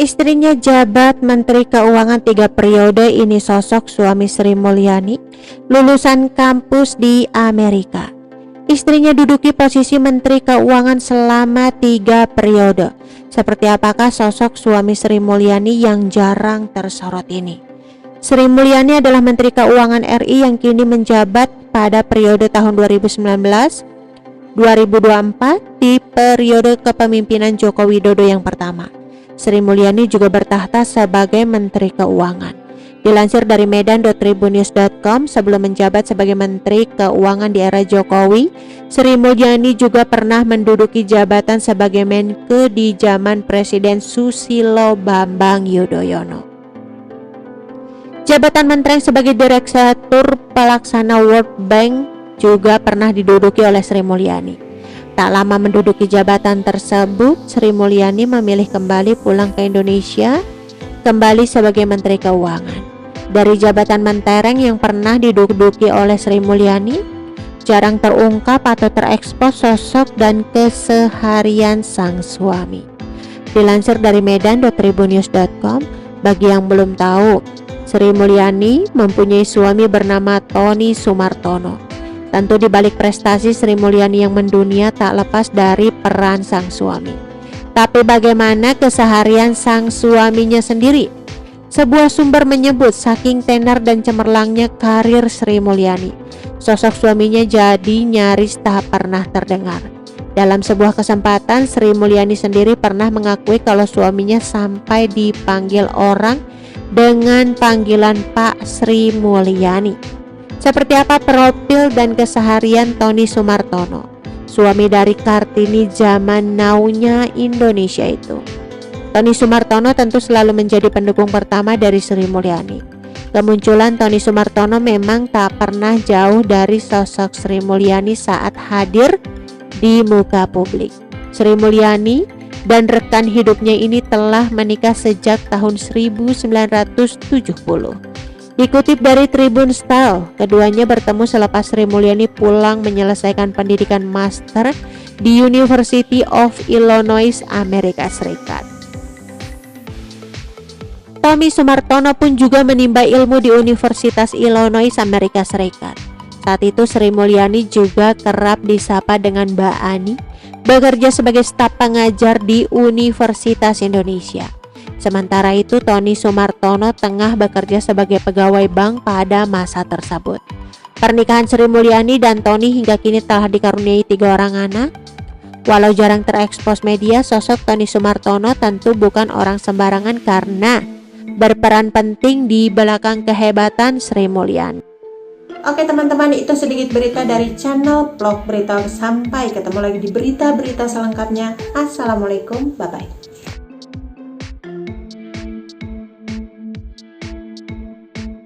Istrinya jabat Menteri Keuangan 3 periode, ini sosok suami Sri Mulyani, lulusan kampus di Amerika. Istrinya duduki posisi Menteri Keuangan selama 3 periode. Seperti apakah sosok suami Sri Mulyani yang jarang tersorot ini? Sri Mulyani adalah Menteri Keuangan RI yang kini menjabat pada periode tahun 2019-2024 di periode kepemimpinan Joko Widodo yang pertama. Sri Mulyani juga bertahta sebagai Menteri Keuangan. Dilansir dari medan.tribunnews.com, sebelum menjabat sebagai Menteri Keuangan di era Jokowi, Sri Mulyani juga pernah menduduki jabatan sebagai Menke di zaman Presiden Susilo Bambang Yudhoyono. Jabatan Menteri sebagai Direktur Pelaksana World Bank juga pernah diduduki oleh Sri Mulyani. Tak lama menduduki jabatan tersebut, Sri Mulyani memilih kembali pulang ke Indonesia, kembali sebagai Menteri Keuangan. Dari jabatan mentereng yang pernah diduduki oleh Sri Mulyani, jarang terungkap atau terekspos sosok dan keseharian sang suami. Dilansir dari medan.tribunnews.com, bagi yang belum tahu, Sri Mulyani mempunyai suami bernama Tony Sumartono. Tentu di balik prestasi Sri Mulyani yang mendunia tak lepas dari peran sang suami. Tapi bagaimana keseharian sang suaminya sendiri? Sebuah sumber menyebut saking tenar dan cemerlangnya karir Sri Mulyani, sosok suaminya jadi nyaris tak pernah terdengar. Dalam sebuah kesempatan, Sri Mulyani sendiri pernah mengakui kalau suaminya sampai dipanggil orang dengan panggilan Pak Sri Mulyani. Seperti apa profil dan keseharian Tony Sumartono, suami dari Kartini zaman now-nya Indonesia itu? Tony Sumartono tentu selalu menjadi pendukung pertama dari Sri Mulyani. Kemunculan Tony Sumartono memang tak pernah jauh dari sosok Sri Mulyani saat hadir di muka publik. Sri Mulyani dan rekan hidupnya ini telah menikah sejak tahun 1970. Dikutip dari Tribun Style, keduanya bertemu selepas Sri Mulyani pulang menyelesaikan pendidikan master di University of Illinois, Amerika Serikat. Tommy Sumartono pun juga menimba ilmu di Universitas Illinois, Amerika Serikat. Saat itu Sri Mulyani juga kerap disapa dengan Mbak Ani, bekerja sebagai staf pengajar di Universitas Indonesia. Sementara itu Tony Sumartono tengah bekerja sebagai pegawai bank pada masa tersebut. Pernikahan Sri Mulyani dan Tony hingga kini telah dikaruniai 3 orang anak. Walau jarang terekspos media, sosok Tony Sumartono tentu bukan orang sembarangan karena berperan penting di belakang kehebatan Sri Mulyani. Oke teman-teman, itu sedikit berita dari channel Vlog Berita. Sampai ketemu lagi di berita-berita selengkapnya. Assalamualaikum, bye-bye.